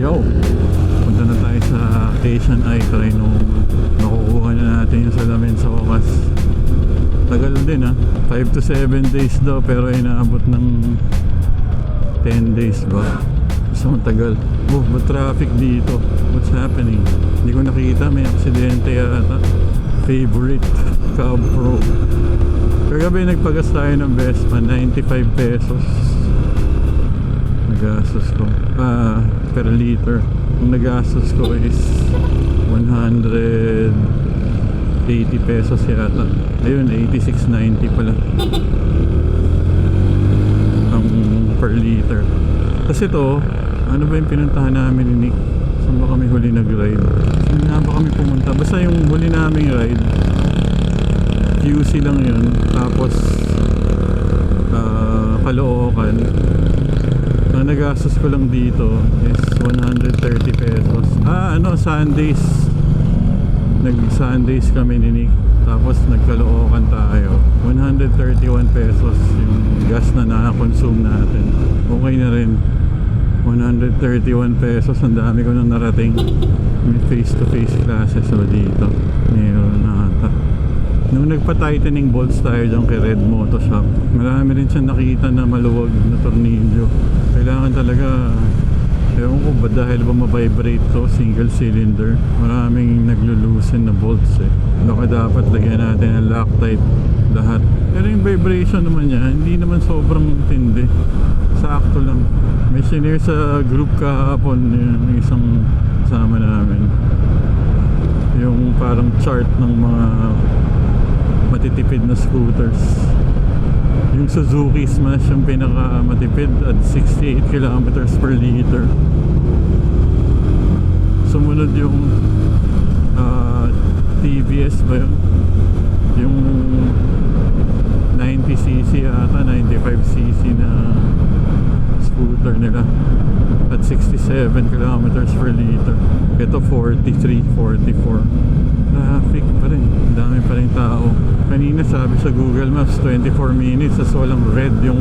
Yo! Punta na tayo sa Asian Eye. Try nung makukuha na natin yung salamin sa wakas. Tagal din 5 to 7 days daw, pero inaabot ng 10 days ba? So tagal. Oh, ba't traffic dito? What's happening? Hindi ko nakita, may aksidente yata. Favorite Cab Pro. Kagabi nagpagas tayo ng Vespa, 95 pesos nagastos ko per liter. Ang nagastos ko is 180 pesos yata. Ayun, 86.90 pala ang per liter. Kasi to, ano ba yung pinuntahan namin ni Nick? Saan ba kami huli nag-ride? Saan nga ba kami pumunta? Basta yung huli naming ride, QC lang yun. Tapos Caloocan. Ang nagastos ko lang dito is 130 pesos. Sundays. Nag-Sundays kami ni Nick. Tapos nagkalookan tayo. 131 pesos yung gas na na-consume natin. Okay na rin. 131 pesos. Ang dami ko nang narating. May face-to-face classes dito. Meron na ata. Nung nagpa-tightening bolts tayo dyan kay Red Moto Shop, marami rin siya nakita na maluwag na tornilyo. Kailangan talaga, ewan ko ba dahil ba ma-vibrate to, single cylinder, maraming naglulusin na bolts Baka dapat lagyan natin ng Loctite lahat. Pero yung vibration naman niya, hindi naman sobrang tindi. Sakto lang. May sinare sa group kahapon yung isang kasama namin. Yung parang chart ng mga matitipid na scooters. Yung Suzuki Smash yung pinaka matipid at 68 kilometers per liter. Sumunod yung TVS ba yun? Yung 90cc ata, 95cc na scooter nila at 67 kilometers per liter. Ito 43, 44. Traffic pa rin, dami pa rin tao. Kanina sabi sa Google Maps 24 minutes as walang red yung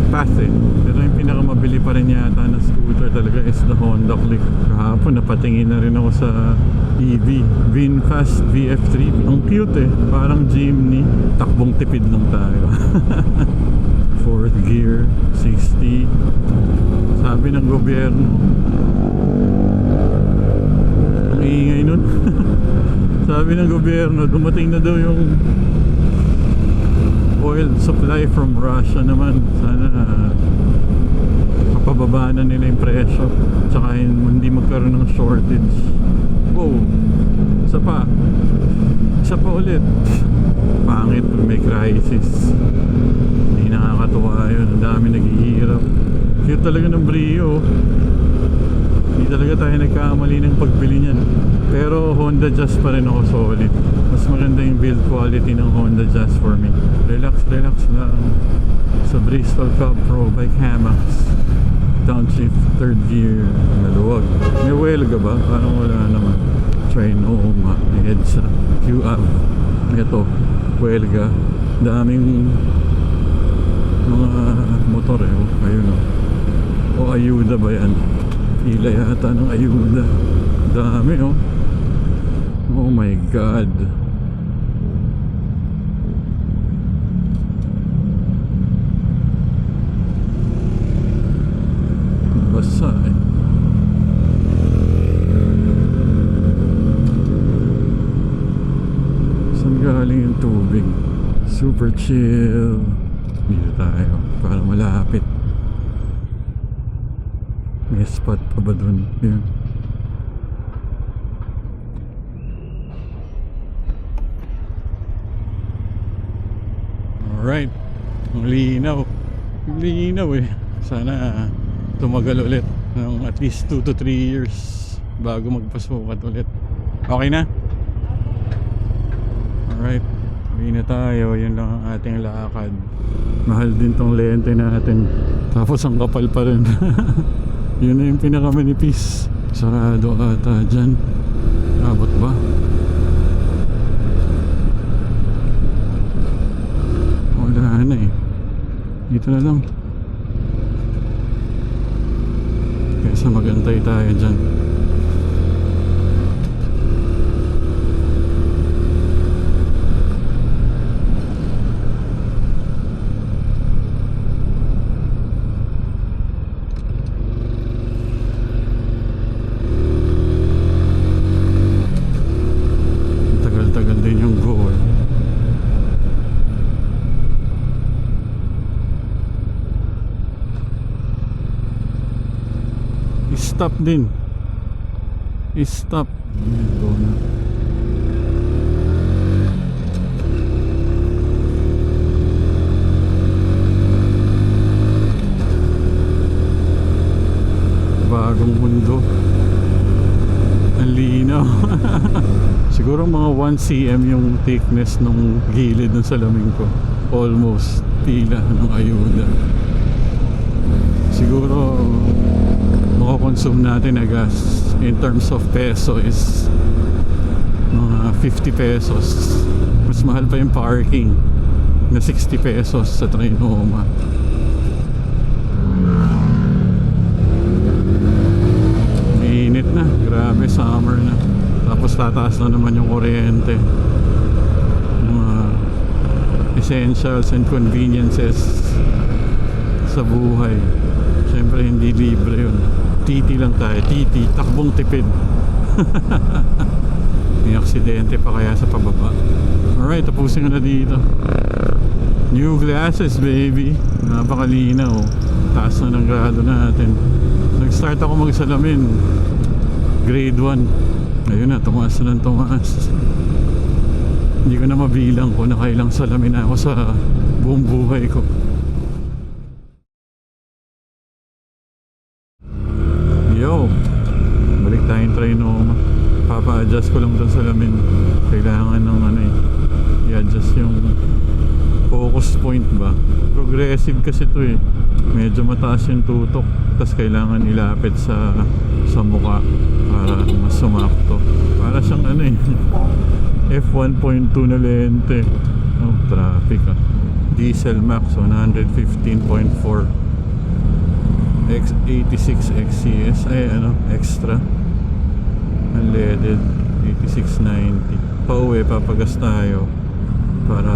path Pero yung pinakamabili pa rin yata na scooter talaga is the Honda Click. Kahapon napatingin na rin ako sa EV VinFast VF3. Ang cute parang Jimny. Takbong tipid lang tayo. Fourth gear, 60. Sabi ng gobyerno, ang ingay nun. Sabi ng gobyerno, dumating na daw yung oil supply from Russia naman. Sana mapababa na nila yung presyo, tsaka hindi magkaroon ng shortage. Wow, isa pa ulit. Pangit pag may crisis. Hindi nakakatuwa yun. Ang dami naghihirap. Cute talaga ng Brio. Hindi talaga tayo nagkamali ng pagbili niyan. Pero Honda Jazz pa rin ako solid. Mas maganda yung build quality ng Honda Jazz for me. Relax lang. Sa Bristol Cab Pro Bike Hammocks. Downshift, third gear. Maluwag. May welga ba? Parang wala naman. Trinoma, EDSA, QAV. Ito, welga. Daming mga motor ayun o ayuda ba yan? Pila yata ng ayuda. Dami oh my god. Basa saan galing yung tubig? Super chill. Dito tayo para malapit. May spot pa ba dun? Yun. Alright. Ang linaw. Ang linaw Sana tumagal ulit ng at least 2 to 3 years bago magpasukat ulit. Okay na? Alright. Uwi na tayo. Yun lang ang ating lakad. Mahal din tong lente natin. Tapos ang kapal pa rin. Yun na yung pinakamanipis. Sarado ata dyan. Abot ba? Wala na dito na lang. Kesa So magantay tayo dyan. Tagal-tagal din yung goal. Stop din. Stop. Ayan, go na. Bagong mundo. Ang linaw. Siguro mga 1 cm yung thickness ng gilid ng salamin ko. Almost tila ng ayuda. Siguro makakonsume natin na gas in terms of peso is mga 50 pesos. Mas mahal pa yung parking na 60 pesos sa Trinoma. Mainit na, grabe, summer na. Tapos tataas na naman yung kuryente. Mga essentials and conveniences sa buhay. Siyempre hindi libre yun. Titi lang tayo, titi, takbong tipid. May aksidente pa kaya sa pababa. Alright, tapusin ko na dito. New glasses, baby. Napakalinaw. Taas na ng grado natin. Nag-start ako magsalamin grade 1. Ayun na, tumaas na ng tumaas. Hindi ko na mabilang kung nakailang salamin na ako sa buong buhay ko. Yo, balik tayong Trinoma. Papa-adjust ko lang dun sa salamin. Kailangan ng i-adjust yung focus point ba. Progressive kasi to eh. Medyo mataas yung tutok. Tapos kailangan ilapit sa mukha para mas sumakto. Para siyang F1.2 na lente. Oh, traffic ah. Diesel max 115.4. X86 XCS ay extra unleaded 8690. Pauwi papagas tayo para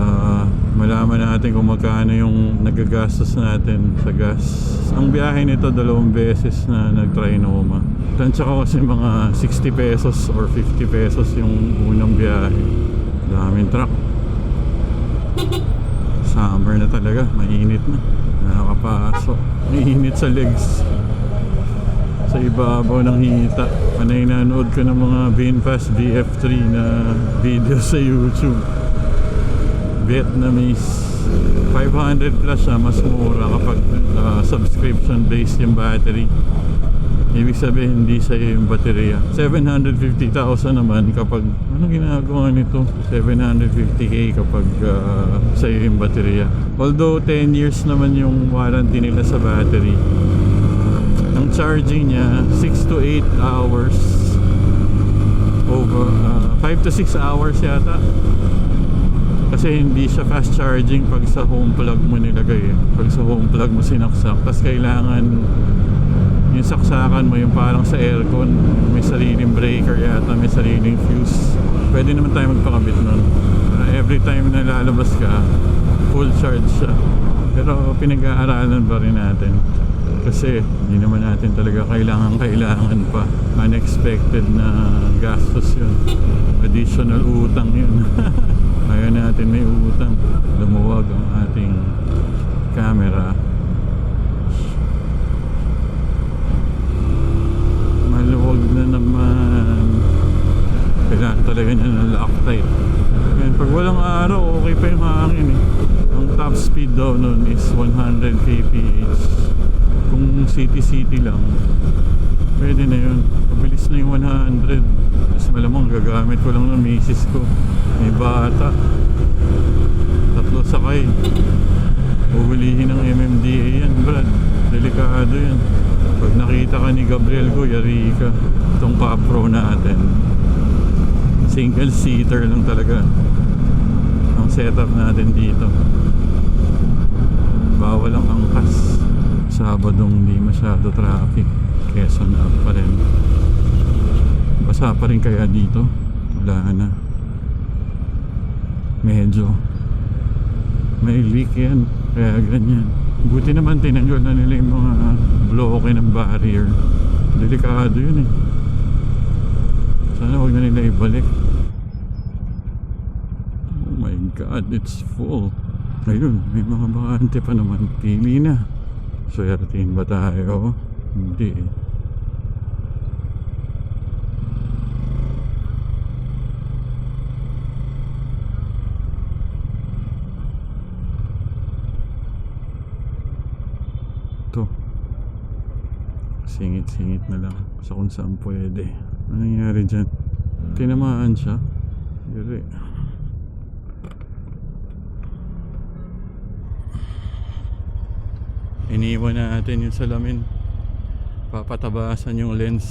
malaman natin kung magkano yung nagagastos natin sa gas. Ang biyahe nito 2 beses na nag-Trinoma. Tansya ko kasi mga 60 pesos or 50 pesos yung unang biyahe. Daming truck. Summer na talaga, mainit na. Nakakapasok. Mainit sa legs. Sa ibabaw ng hita. Panay nanood ko ng mga VinFast VF3 na video sa YouTube. Vietnamese. 500 plus siya, mas mura kapag subscription based yung battery. Ibig sabihin hindi sa'yo yung baterya. 750,000 naman kapag ginagawa nito? 750k kapag sa'yo yung baterya. Although 10 years naman yung warranty nila sa battery. Ang charging niya 6 to 8 hours. Over 5 to 6 hours yata. Kasi hindi siya fast charging pag sa home plug mo nilagay. Pag sa home plug mo sinaksak. Tapos kailangan yung saksakan mo yung parang sa aircon, may sariling breaker yata, may sariling fuse. Pwede naman tayo magpakabit nun. Every time na lalabas ka, full charge siya. Pero pinag-aaralan pa rin natin. Kasi hindi naman natin talaga kailangan pa. Unexpected na gastos yun. Additional utang yun. Ayaw natin may utang. Lumuwag ang ating camera. Maluwag na naman. Kailangan talaga niya ng Loctite. Ngayon, pag walang araw, okay pa yung hangin eh. Ang top speed daw nun is 100 kph. Kung city-city lang, pwede na yun. Pabilis na yung 100. Mas malamang gagamit ko lang ng misis ko. May bata. 3 sakay. Uhulihin ng MMDA yan, Brad. Delikado yan. Pag nakita ka ni Gabriel ko, yari ka. Itong Capro natin, single seater lang talaga ang setup natin dito. Bawal ang angkas. Sabadong hindi masyado traffic. Quezon up pa rin. Basa pa rin kaya dito? Wala na. Medyo may leak yan, kaya ganyan. Buti naman tinanggal na nila yung mga bloke ng barrier. Delikado yun eh. Sana huwag na nila ibalik. Oh my god, it's full. Ayun, may mga bakante pa naman. Pili na. Swertein ba tayo? Hindi eh. Ito. Singit-singit na lang sa kung saan pwede. Ano nangyari dyan? Tinamaan siya. Yuri. Iniwan natin yung salamin. Papatabasan yung lens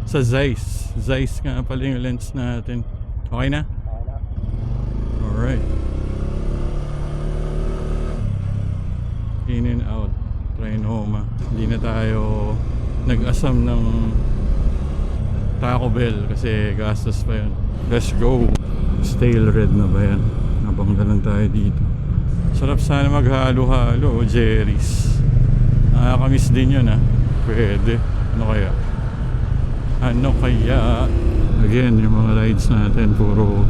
sa Zeiss. Zeiss nga pala yung lens natin. Okay na? Alright. In and out. Trinoma. Hindi na tayo nag-asam ng Taco Bell kasi gastos pa yun. Let's go. Stale red na ba yan? Habang na lang tayo dito. Sarap sana maghalo-halo, Jerry's. Nakakamiss din yun ha. Pwede. Ano kaya? Ano kaya? Again, yung mga rides natin puro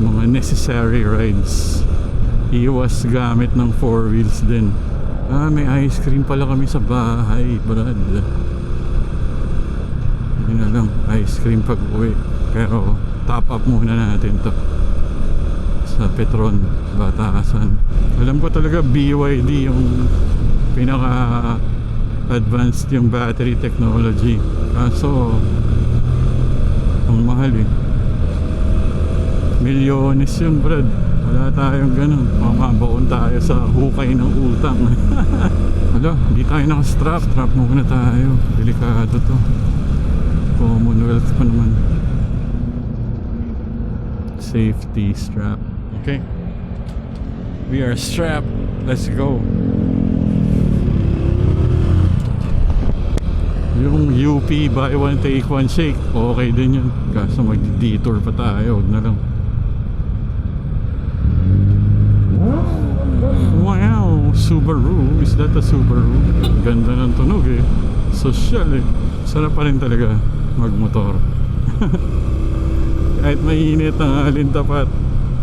mga necessary rides. Iwas gamit ng 4 wheels din. May ice cream pala kami sa bahay, Brad. Yun na lang, ice cream pag uwi. Pero top up muna natin to sa Petron, Batasan. Alam ko talaga BYD yung pinaka advanced yung battery technology. Kaso ang mahal eh. Milyones yun, Brad. Wala tayong ganun. Mamabaon tayo sa hukay ng utang. Wala, hindi tayo nakastrap. Strap muna tayo. Delikado to. Commonwealth pa naman. Safety strap. Okay. We are strapped. Let's go. Yung UP buy one take one shake, okay din yun. Kaso mag-detour pa tayo. Huwag na lang. Wow, Subaru. Is that a Subaru? Ganda ng tunog eh. Social eh. Sarap pa rin talaga magmotor. Kahit mainit ang halin tapat,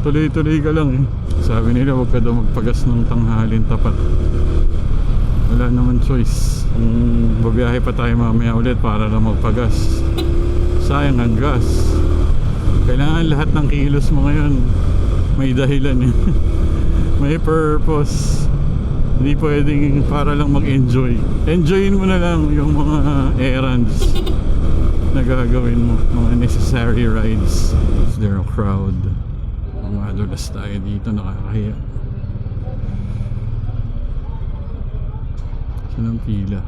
tuloy-tuloy ka lang eh. Sabi nila huwag ka daw magpagas ng tanghalin tapat. Wala naman choice. Kung babiyahe pa tayo mamaya ulit para lang magpagas, sayang ang gas. Kailangan lahat ng kilos mo ngayon may dahilan eh. May purpose. Hindi pwedeng para lang mag-enjoy. Enjoyin mo na lang yung mga errands na gagawin mo, mga necessary rides. Is there a crowd? Madulas tayo dito, nakakahiya. Saan ang pila?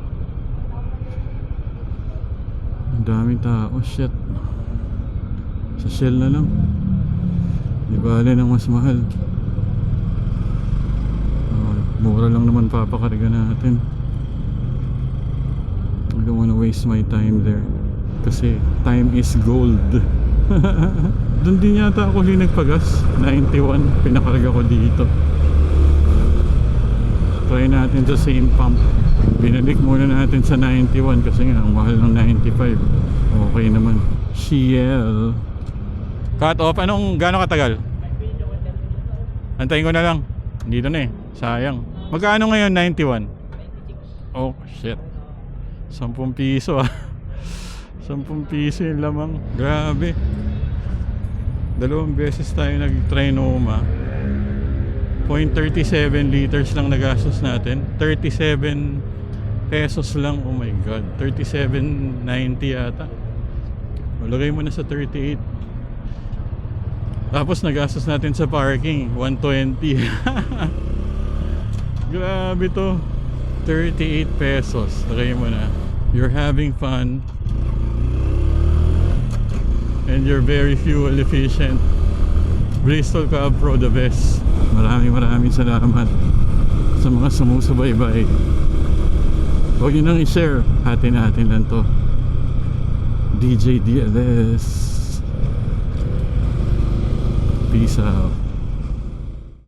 Ang daming tao, shit. Sa Shell na lang. Di bale ng mas mahal. Mura lang naman papakarga natin. I don't wanna waste my time there. Kasi time is gold. Doon din yata ako nagpagas. 91 pinakarga ko dito. Try natin sa same pump. Binalik muna natin sa 91 kasi nga ang mahal ng 95. Okay naman. Shell. Cut off. Gano'ng katagal? Antayin ko na lang. Dito na eh. Sayang. Magkano ngayon 91? Oh shit. 10 piso ah. 10 piso yung lamang. Grabe. 2 beses tayo nag-Trinoma. 0.37 liters lang nagastos natin. 37 pesos lang. Oh my god. 37.90 yata. Lagay mo na sa 38. Tapos nagastos natin sa parking 120. Grabe to. 38 pesos. Lagay mo na. You're having fun and you're very fuel efficient. Bristol Cab Pro the best. Maraming salamat sa mga sumusubaybay. Huwag nyo nang i-share. Hati-natin lang to. DJ DLS. Peace out.